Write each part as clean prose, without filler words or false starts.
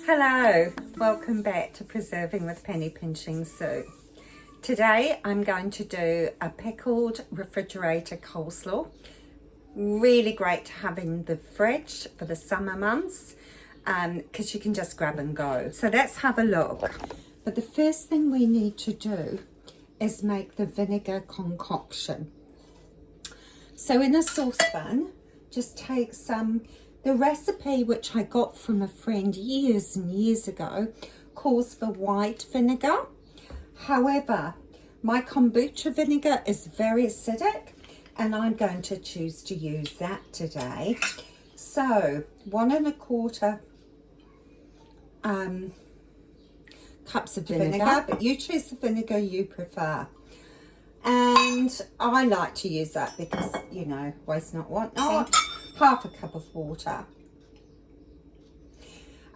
Hello, welcome back to Preserving with Penny Pinching Sue. Today I'm going to do a pickled refrigerator coleslaw. Really great to have in the fridge for the summer months because you can just grab and go. So let's have a look. But the first thing we need to do is make the vinegar concoction. So in a saucepan, just take some. The recipe, which I got from a friend years and years ago, calls for white vinegar. However, my kombucha vinegar is very acidic and I'm going to choose to use that today. So 1 1/4 cups of vinegar, but you choose the vinegar you prefer. And I like to use that because, you know, waste not, want not. 1/2 cup of water.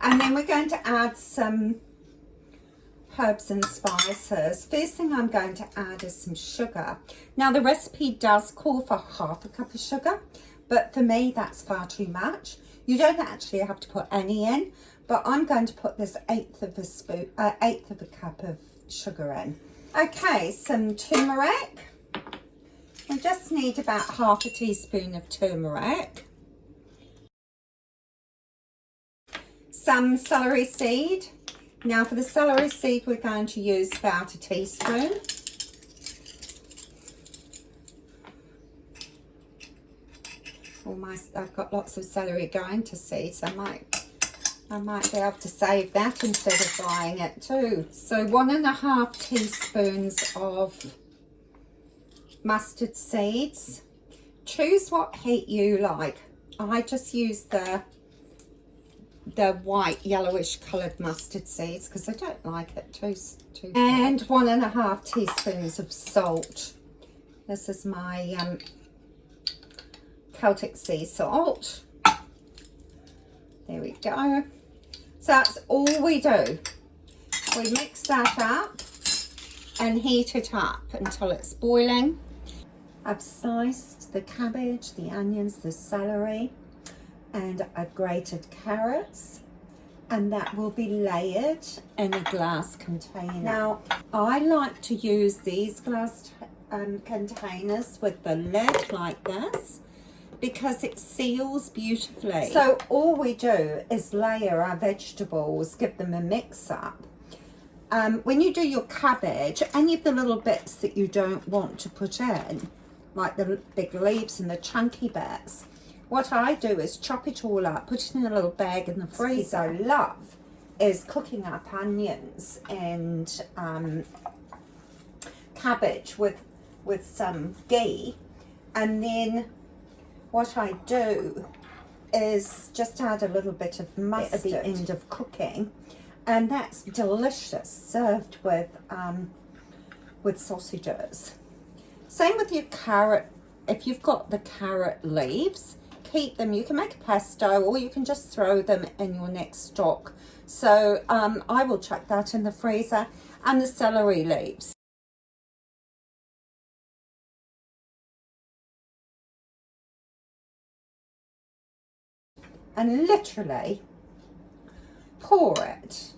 And then we're going to add some herbs and spices. First thing I'm going to add is some sugar. Now the recipe does call for 1/2 cup of sugar, but for me that's far too much. You don't actually have to put any in, but I'm going to put this 1/8 of a cup of sugar in. Okay, some turmeric. We just need about 1/2 teaspoon of turmeric. Some celery seed. Now for the celery seed we're going to use about 1 teaspoon. I've got lots of celery going to seed, so I might be able to save that instead of buying it too. So 1 1/2 teaspoons of mustard seeds. Choose what heat you like. I just use the white yellowish coloured mustard seeds because I don't like it too and 1 1/2 teaspoons of salt. This is my Celtic sea salt. There we go. So that's all we do. We mix that up and heat it up until it's boiling. I've sliced the cabbage, the onions, the celery, and I've grated carrots, and that will be layered in a glass container. Now I like to use these glass containers with the lid like this because it seals beautifully. So all we do is layer our vegetables, give them a mix up. When you do your cabbage, any of the little bits that you don't want to put in, like the big leaves and the chunky bits, what I do is chop it all up, put it in a little bag in the freezer. I love is cooking up onions and cabbage with some ghee, and then what I do is just add a little bit of mustard at the end of cooking, and that's delicious served with sausages. Same with your carrot. If you've got the carrot leaves, keep them. You can make a pesto or you can just throw them in your next stock. So I will chuck that in the freezer, and the celery leaves. And literally pour it.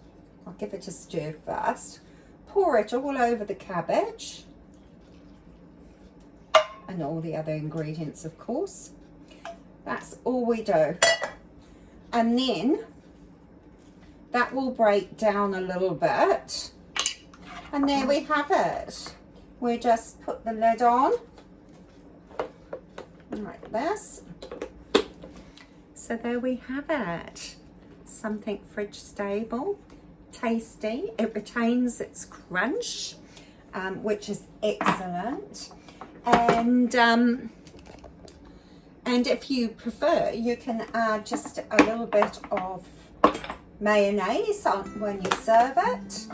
I'll give it a stir first. Pour it all over the cabbage and all the other ingredients, of course. That's all we do. And then that will break down a little bit. And there we have it. We just put the lid on like this. So there we have it. Something fridge stable, tasty. It retains its crunch, which is excellent. And if you prefer, you can add just a little bit of mayonnaise on when you serve it.